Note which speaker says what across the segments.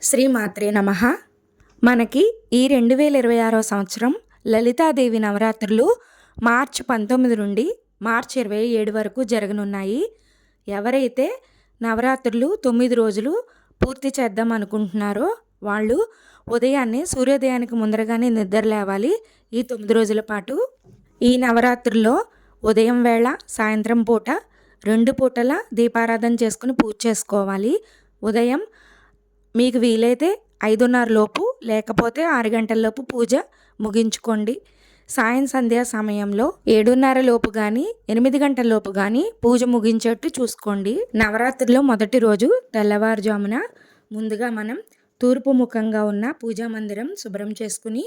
Speaker 1: శ్రీమాత్రే నమః. మనకి ఈ 2026 సంవత్సరం లలితాదేవి నవరాత్రులు మార్చి 19 నుండి మార్చి 27 వరకు జరగనున్నాయి. ఎవరైతే నవరాత్రులు 9 రోజులు పూర్తి చేద్దాం అనుకుంటున్నారో వాళ్ళు ఉదయాన్నే సూర్యోదయానికి ముందరగానే నిద్ర లేవాలి. ఈ 9 రోజుల పాటు ఈ నవరాత్రుల్లో ఉదయం వేళ సాయంత్రం పూట 2 పూటల దీపారాధన చేసుకుని పూజ చేసుకోవాలి. ఉదయం మీకు వీలైతే 5:30 లోపు లేకపోతే 6 గంటల లోపు పూజ ముగించుకోండి. సాయం సంధ్యా సమయంలో 7:30 లోపు కానీ 8 గంటల లోపు కానీ పూజ ముగించేట్టు చూసుకోండి. నవరాత్రిలో మొదటి రోజు తెల్లవారుజామున ముందుగా మనం తూర్పు ముఖంగా ఉన్న పూజా మందిరం శుభ్రం చేసుకుని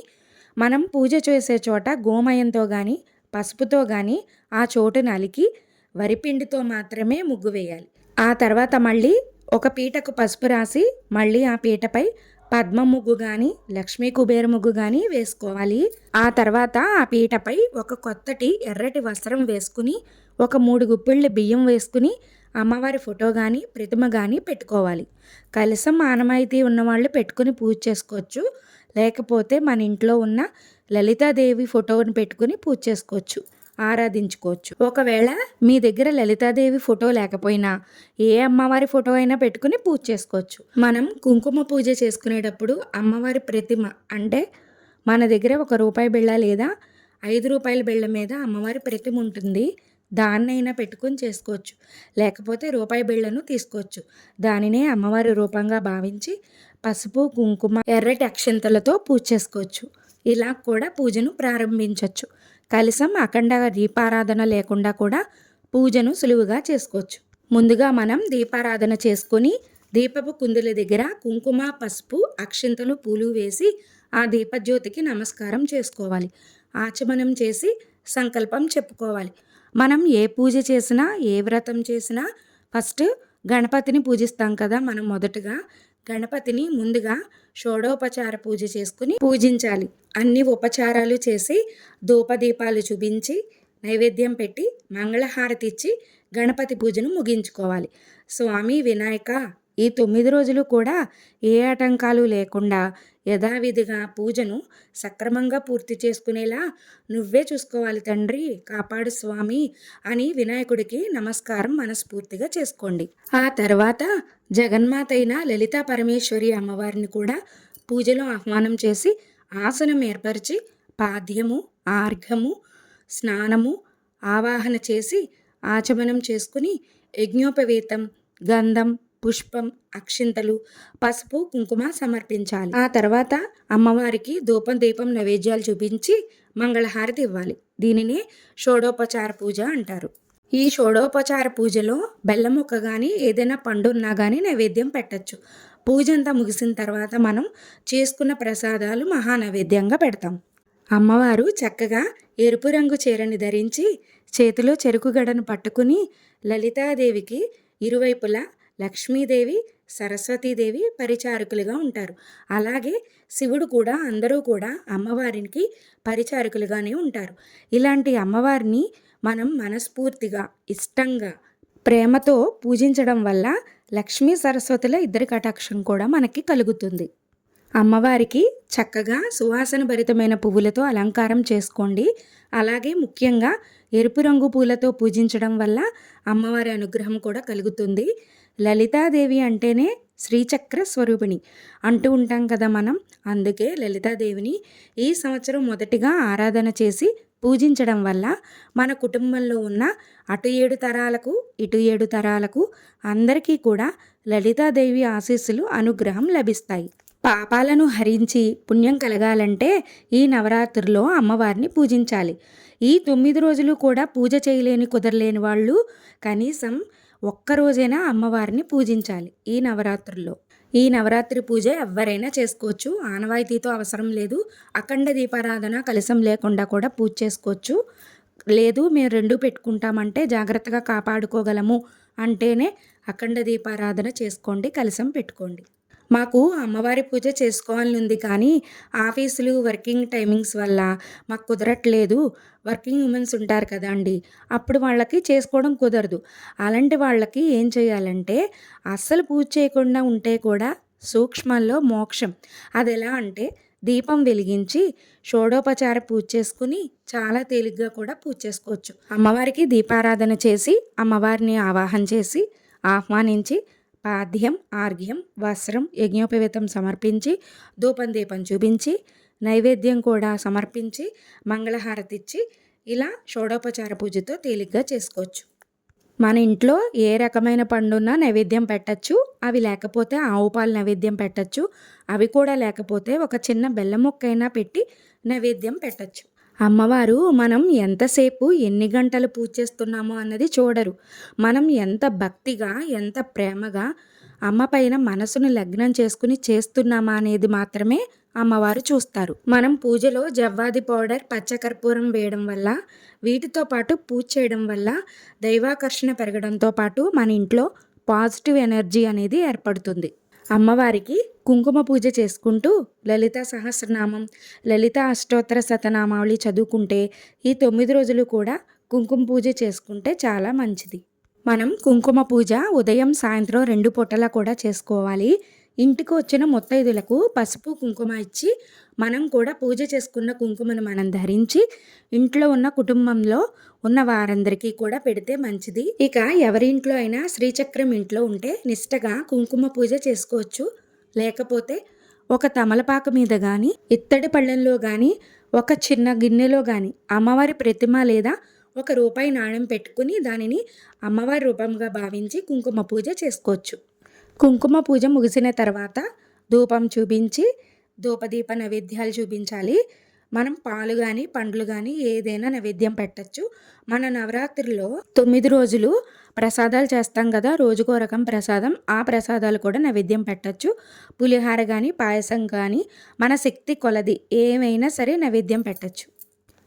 Speaker 1: మనం పూజ చేసే చోట గోమయంతో కానీ పసుపుతో కానీ ఆ చోటు నలికి వరిపిండితో మాత్రమే ముగ్గు వేయాలి. ఆ తర్వాత మళ్ళీ ఒక పీటకు పసుపు రాసి మళ్ళీ ఆ పీటపై పద్మ ముగ్గు కానీ లక్ష్మీ కుబేర ముగ్గు కానీ వేసుకోవాలి. ఆ తర్వాత ఆ పీటపై ఒక కొత్తటి ఎర్రటి వస్త్రం వేసుకుని ఒక 3 గుప్పిళ్ళు బియ్యం వేసుకుని అమ్మవారి ఫోటో కానీ ప్రతిమ కానీ పెట్టుకోవాలి. కలశం ఆనవాయితీ ఉన్నవాళ్ళు పెట్టుకుని పూజ చేసుకోవచ్చు. లేకపోతే మన ఇంట్లో ఉన్న లలితాదేవి ఫోటోని పెట్టుకుని పూజ చేసుకోవచ్చు, ఆరాధించుకోవచ్చు. ఒకవేళ మీ దగ్గర లలితాదేవి ఫోటో లేకపోయినా ఏ అమ్మవారి ఫోటో అయినా పెట్టుకుని పూజ చేసుకోవచ్చు. మనం కుంకుమ పూజ చేసుకునేటప్పుడు అమ్మవారి ప్రతిమ అంటే మన దగ్గర ₹1 బిళ్ళ లేదా ₹5 బిళ్ళ మీద అమ్మవారి ప్రతిమ ఉంటుంది. దాన్నైనా పెట్టుకుని చేసుకోవచ్చు. లేకపోతే రూపాయి బిళ్ళను తీసుకోవచ్చు. దానినే అమ్మవారి రూపంగా భావించి పసుపు కుంకుమ ఎర్రటి అక్షంతలతో పూజ చేసుకోవచ్చు. ఇలా కూడా పూజను ప్రారంభించవచ్చు. కలశం అఖండ దీపారాధన లేకుండా కూడా పూజను సులువుగా చేసుకోవచ్చు. ముందుగా మనం దీపారాధన చేసుకొని దీపపు కుందుల దగ్గర కుంకుమ పసుపు అక్షింతలు పూలు వేసి ఆ దీపజ్యోతికి నమస్కారం చేసుకోవాలి. ఆచమనం చేసి సంకల్పం చెప్పుకోవాలి. మనం ఏ పూజ చేసినా ఏ వ్రతం చేసినా ఫస్ట్ గణపతిని పూజిస్తాం కదా. మనం మొదటగా గణపతిని ముందుగా షోడోపచార పూజ చేసుకుని పూజించాలి. అన్ని ఉపచారాలు చేసి ధూపదీపాలు చూపించి నైవేద్యం పెట్టి మంగళహారతి ఇచ్చి గణపతి పూజను ముగించుకోవాలి. స్వామి వినాయక, ఈ 9 రోజులు కూడా ఏ ఆటంకాలు లేకుండా యథావిధిగా పూజను సక్రమంగా పూర్తి చేసుకునేలా నువ్వే చూసుకోవాలి తండ్రి, కాపాడు స్వామి అని వినాయకుడికి నమస్కారం మనస్ఫూర్తిగా చేసుకోండి. ఆ తర్వాత జగన్మాత అయిన లలితా పరమేశ్వరి అమ్మవారిని కూడా పూజలో ఆహ్వానం చేసి ఆసనం ఏర్పరిచి పాద్యము ఆర్ఘము స్నానము ఆవాహన చేసి ఆచమనం చేసుకుని యజ్ఞోపవీతం గంధం పుష్పం అక్షింతలు పసుపు కుంకుమ సమర్పించాలి. ఆ తర్వాత అమ్మవారికి ధూపం దీపం నైవేద్యాలు చూపించి మంగళహారతి ఇవ్వాలి. దీనినే షోడోపచార పూజ అంటారు. ఈ షోడోపచార పూజలో బెల్లం ముక్క కానీ ఏదైనా పండు ఉన్నా కానీ నైవేద్యం పెట్టచ్చు. పూజ అంతా ముగిసిన తర్వాత మనం చేసుకున్న ప్రసాదాలు మహానైవేద్యంగా పెడతాం. అమ్మవారు చక్కగా ఎరుపు రంగు చీరని ధరించి చేతిలో చెరుకు గడను పట్టుకుని లలితాదేవికి ఇరువైపులా లక్ష్మీదేవి సరస్వతీదేవి పరిచారకులుగా ఉంటారు. అలాగే శివుడు కూడా అందరూ కూడా అమ్మవారికి పరిచారకులుగానే ఉంటారు. ఇలాంటి అమ్మవారిని మనం మనస్ఫూర్తిగా ఇష్టంగా ప్రేమతో పూజించడం వల్ల లక్ష్మీ సరస్వతుల ఇద్దరి కటాక్షం కూడా మనకి కలుగుతుంది. అమ్మవారికి చక్కగా సువాసన భరితమైన పువ్వులతో అలంకారం చేసుకోండి. అలాగే ముఖ్యంగా ఎరుపు రంగు పూలతో పూజించడం వల్ల అమ్మవారి అనుగ్రహం కూడా కలుగుతుంది. లలితాదేవి అంటేనే శ్రీచక్ర స్వరూపిణి అంటూ ఉంటాం కదా మనం. అందుకే లలితాదేవిని ఈ సంవత్సరం మొదటిగా ఆరాధన చేసి పూజించడం వల్ల మన కుటుంబంలో ఉన్న అటు 7 తరాలకు ఇటు 7 తరాలకు అందరికీ కూడా లలితాదేవి ఆశీస్సులు అనుగ్రహం లభిస్తాయి. పాపాలను హరించి పుణ్యం కలగాలంటే ఈ నవరాత్రిలో అమ్మవారిని పూజించాలి. ఈ 9 రోజులు కూడా పూజ చేయలేని కుదరలేని వాళ్ళు కనీసం ఒక్కరోజైనా అమ్మవారిని పూజించాలి. ఈ నవరాత్రుల్లో ఈ నవరాత్రి పూజ ఎవరైనా చేసుకోవచ్చు. ఆనవాయితీతో అవసరం లేదు. అఖండ దీపారాధన కలశం లేకుండా కూడా పూజ చేసుకోవచ్చు. లేదు మేము 2 పెట్టుకుంటామంటే జాగ్రత్తగా కాపాడుకోగలము అంటేనే అఖండ దీపారాధన చేసుకోండి, కలశం పెట్టుకోండి. మాకు అమ్మవారి పూజ చేసుకోవాలని ఉంది కానీ ఆఫీసులు వర్కింగ్ టైమింగ్స్ వల్ల మాకు కుదరట్లేదు. వర్కింగ్ ఉమెన్స్ ఉంటారు కదా అండి, అప్పుడు వాళ్ళకి చేసుకోవడం కుదరదు. అలాంటి వాళ్ళకి ఏం చేయాలంటే అస్సలు పూజ చేయకుండా ఉంటే కూడా సూక్ష్మంలో మోక్షం. అదెలా అంటే దీపం వెలిగించి షోడోపచార పూజ చేసుకుని చాలా తేలిగ్గా కూడా పూజ చేసుకోవచ్చు. అమ్మవారికి దీపారాధన చేసి అమ్మవారిని ఆవాహన చేసి ఆహ్వానించి పాద్యం, ఆర్ఘ్యం, వస్త్రం, యజ్ఞోపవీతం సమర్పించి ధూపం దీపం చూపించి నైవేద్యం కూడా సమర్పించి మంగళహారతి ఇచ్చి ఇలా షోడోపచార పూజతో తేలిగ్గా చేసుకోవచ్చు. మన ఇంట్లో ఏ రకమైన పండున్నా నైవేద్యం పెట్టచ్చు. అవి లేకపోతే ఆవు పాలు నైవేద్యం పెట్టచ్చు. అవి కూడా లేకపోతే ఒక చిన్న బెల్లం ముక్కైనా పెట్టి నైవేద్యం పెట్టచ్చు. అమ్మవారు మనం ఎంతసేపు ఎన్ని గంటలు పూజ చేస్తున్నామో అన్నది చూడరు. మనం ఎంత భక్తిగా ఎంత ప్రేమగా అమ్మ పైన మనసును లగ్నం చేసుకుని చేస్తున్నామా అనేది మాత్రమే అమ్మవారు చూస్తారు. మనం పూజలో జవ్వాది పౌడర్, పచ్చకర్పూరం వేయడం వల్ల, వీటితో పాటు పూజ చేయడం వల్ల దైవాకర్షణ పెరగడంతో పాటు మన ఇంట్లో పాజిటివ్ ఎనర్జీ అనేది ఏర్పడుతుంది. అమ్మవారికి కుంకుమ పూజ చేసుకుంటూ లలితా సహస్రనామం, లలితా అష్టోత్తర శతనామావళి చదువుకుంటే ఈ 9 రోజులు కూడా కుంకుమ పూజ చేసుకుంటే చాలా మంచిది. మనం కుంకుమ పూజ ఉదయం సాయంత్రం 2 పూటలా కూడా చేసుకోవాలి. ఇంటికి వచ్చిన ముత్తైదులకు పసుపు కుంకుమ ఇచ్చి మనం కూడా పూజ చేసుకున్న కుంకుమను మనం ధరించి ఇంట్లో ఉన్న కుటుంబంలో ఉన్న వారందరికీ కూడా పెడితే మంచిది. ఇక ఎవరి ఇంట్లో అయినా శ్రీచక్రం ఇంట్లో ఉంటే నిష్టగా కుంకుమ పూజ చేసుకోవచ్చు. లేకపోతే ఒక తమలపాకు మీద కానీ ఇత్తడి పళ్ళెంలో కానీ ఒక చిన్న గిన్నెలో కానీ అమ్మవారి ప్రతిమ లేదా ఒక రూపాయి నాణెం పెట్టుకుని దానిని అమ్మవారి రూపంగా భావించి కుంకుమ పూజ చేసుకోవచ్చు. కుంకుమ పూజ ముగిసిన తర్వాత ధూపం చూపించి ధూపదీప నైవేద్యాలు చూపించాలి. మనం పాలు కానీ పండ్లు కానీ ఏదైనా నైవేద్యం పెట్టచ్చు. మన నవరాత్రిలో 9 రోజులు ప్రసాదాలు చేస్తాం కదా, రోజుకో రకం ప్రసాదం. ఆ ప్రసాదాలు కూడా నైవేద్యం పెట్టచ్చు. పులిహార కానీ పాయసం కానీ మన శక్తి కొలది ఏమైనా సరే నైవేద్యం పెట్టచ్చు.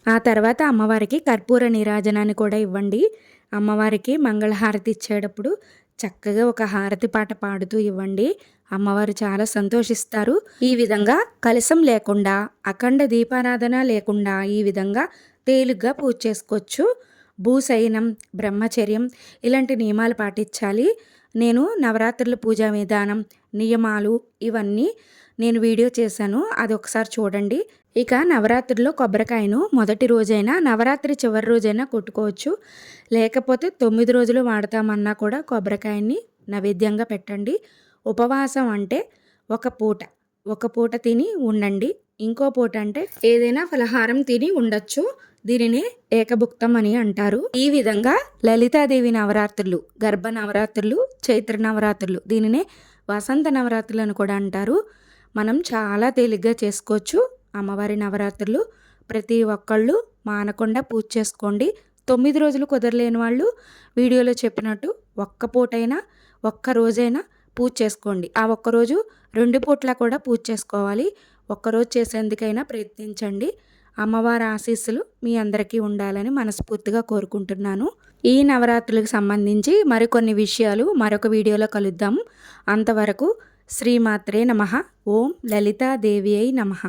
Speaker 1: ఆ తర్వాత అమ్మవారికి కర్పూర నీరాజనాన్ని కూడా ఇవ్వండి. అమ్మవారికి మంగళహారతి ఇచ్చేటప్పుడు చక్కగా ఒక హారతి పాట పాడుతూ ఇవ్వండి. అమ్మవారు చాలా సంతోషిస్తారు. ఈ విధంగా కలశం లేకుండా, అఖండ దీపారాధన లేకుండా ఈ విధంగా తేలిగ్గా పూజ చేసుకోవచ్చు. భూశయనం, బ్రహ్మచర్యం ఇలాంటి నియమాలు పాటించాలి. నేను నవరాత్రుల పూజా విధానం, నియమాలు ఇవన్నీ నేను వీడియో చేశాను, అది ఒకసారి చూడండి. ఇక నవరాత్రిలో కొబ్బరికాయను మొదటి రోజైనా నవరాత్రి చివరి రోజైనా కొట్టుకోవచ్చు. లేకపోతే 9 రోజులు వాడతామన్నా కూడా కొబ్బరికాయని నైవేద్యంగా పెట్టండి. ఉపవాసం అంటే ఒక పూట తిని ఉండండి. ఇంకో పూట అంటే ఏదైనా ఫలహారం తిని ఉండొచ్చు. దీనినే ఏకభుక్తం అని అంటారు. ఈ విధంగా లలితాదేవి నవరాత్రులు, గర్భ నవరాత్రులు, చైత్ర నవరాత్రులు, దీనినే వసంత నవరాత్రులు అని కూడా అంటారు. మనం చాలా తేలిగ్గా చేసుకోవచ్చు అమ్మవారి నవరాత్రులు. ప్రతి ఒక్కళ్ళు మానకుండా పూజ చేసుకోండి. 9 రోజులు కుదరలేని వాళ్ళు వీడియోలో చెప్పినట్టు ఒక్క పూటైనా ఒక్క రోజైనా పూజ చేసుకోండి. ఆ ఒక్కరోజు 2 పూట్ల కూడా పూజ చేసుకోవాలి. ఒక్కరోజు చేసేందుకైనా ప్రయత్నించండి. అమ్మవారి ఆశీస్సులు మీ అందరికీ ఉండాలని మనస్ఫూర్తిగా కోరుకుంటున్నాను. ఈ నవరాత్రులకు సంబంధించి మరికొన్ని విషయాలు మరొక వీడియోలో కలుద్దాం. అంతవరకు శ్రీమాత్రే నమః. ఓం లలితాదేవి అయి నమః.